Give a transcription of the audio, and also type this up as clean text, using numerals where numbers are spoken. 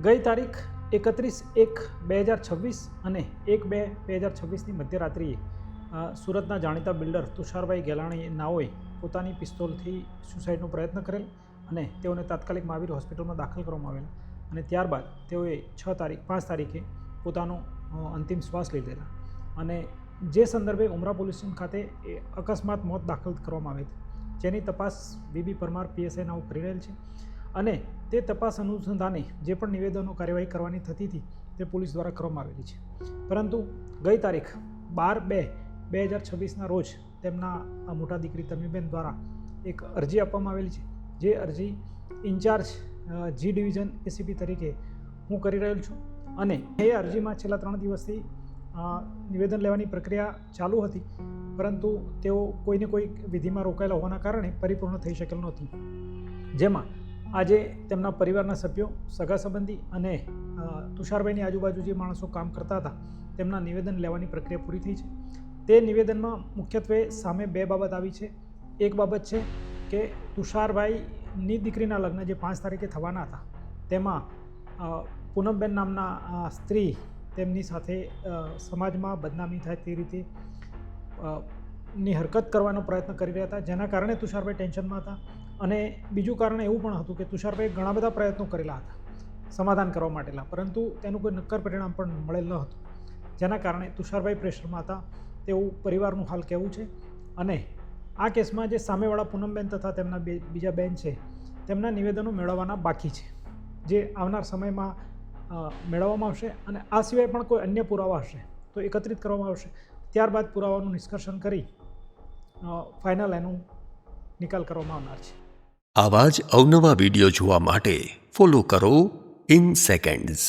ગઈ તારીખ 31/1/2026 અને 1/2/2026ની મધ્યરાત્રિએ સુરતના જાણીતા બિલ્ડર તુષારભાઈ ગેલાણી નાઓએ પોતાની પિસ્તોલથી સુસાઇડનો પ્રયત્ન કરેલ અને તેઓને તાત્કાલિક મહાવીર હોસ્પિટલમાં દાખલ કરવામાં આવેલા અને ત્યારબાદ તેઓએ 5 તારીખે પોતાનો અંતિમ શ્વાસ લીધેલા અને જે સંદર્ભે ઉમરા પોલીસ સ્ટેશન ખાતે અકસ્માત મોત દાખલ કરવામાં આવી હતી, જેની તપાસ વીબી પરમાર પીએસઆઈ નાઓ કરી રહેલ છે અને તે તપાસ અનુસંધાને જે પણ નિવેદનો કાર્યવાહી કરવાની થતી હતી તે પોલીસ દ્વારા કરવામાં આવેલી છે. પરંતુ ગઈ તારીખ 12/2/2026ના રોજ તેમના મોટા દીકરી તન્વીબેન દ્વારા એક અરજી આપવામાં આવેલી છે, જે અરજી ઇન્ચાર્જ જી ડિવિઝન એસીપી તરીકે હું કરી રહેલ છું અને એ અરજીમાં છેલ્લા 3 દિવસથી નિવેદન લેવાની પ્રક્રિયા ચાલુ હતી, પરંતુ તેઓ કોઈને કોઈ વિધિમાં રોકાયેલા હોવાના કારણે પરિપૂર્ણ થઈ શકેલ નહોતું. જેમાં આજે તેમના પરિવારના સભ્યો, સગા સંબંધી અને તુષારભાઈની આજુબાજુ જે માણસો કામ કરતા હતા તેમના નિવેદન લેવાની પ્રક્રિયા પૂરી થઈ છે. તે નિવેદનમાં મુખ્યત્વે સામે 2 બાબત આવી છે. એક બાબત છે કે તુષારભાઈની દીકરીના લગ્ન જે 5 તારીખે થવાના હતા તેમાં પૂનમબેન નામના સ્ત્રી તેમની સાથે સમાજમાં બદનામી થાય તે રીતે ની હરકત કરવાનો પ્રયત્ન કરી રહ્યા હતા, જેના કારણે તુષારભાઈ ટેન્શનમાં હતા. અને બીજું કારણ એવું પણ હતું કે તુષારભાઈ ઘણા બધા પ્રયત્નો કરેલા હતા સમાધાન કરવા માટેના, પરંતુ તેનું કોઈ નક્કર પરિણામ પણ મળેલ ન હતું, જેના કારણે તુષારભાઈ પ્રેશરમાં હતા તેવું પરિવારનું હાલ કહેવું છે. અને આ કેસમાં જે સામેવાળા પૂનમબેન તથા તેમના બીજા બેન છે તેમના નિવેદનો મેળવવાના બાકી છે, જે આવનાર સમયમાં મેળવવામાં આવશે અને આ સિવાય પણ કોઈ અન્ય પુરાવા હશે તો એકત્રિત કરવામાં આવશે. ત્યારબાદ પુરાવાનું નિષ્કર્ષણ કરી ફાઇનલ એનું નિકાલ કરવામાં આવનાર છે. આવા જ અવનવા વિડીયો જોવા માટે ફોલો કરો ઇન સેકન્ડ્સ.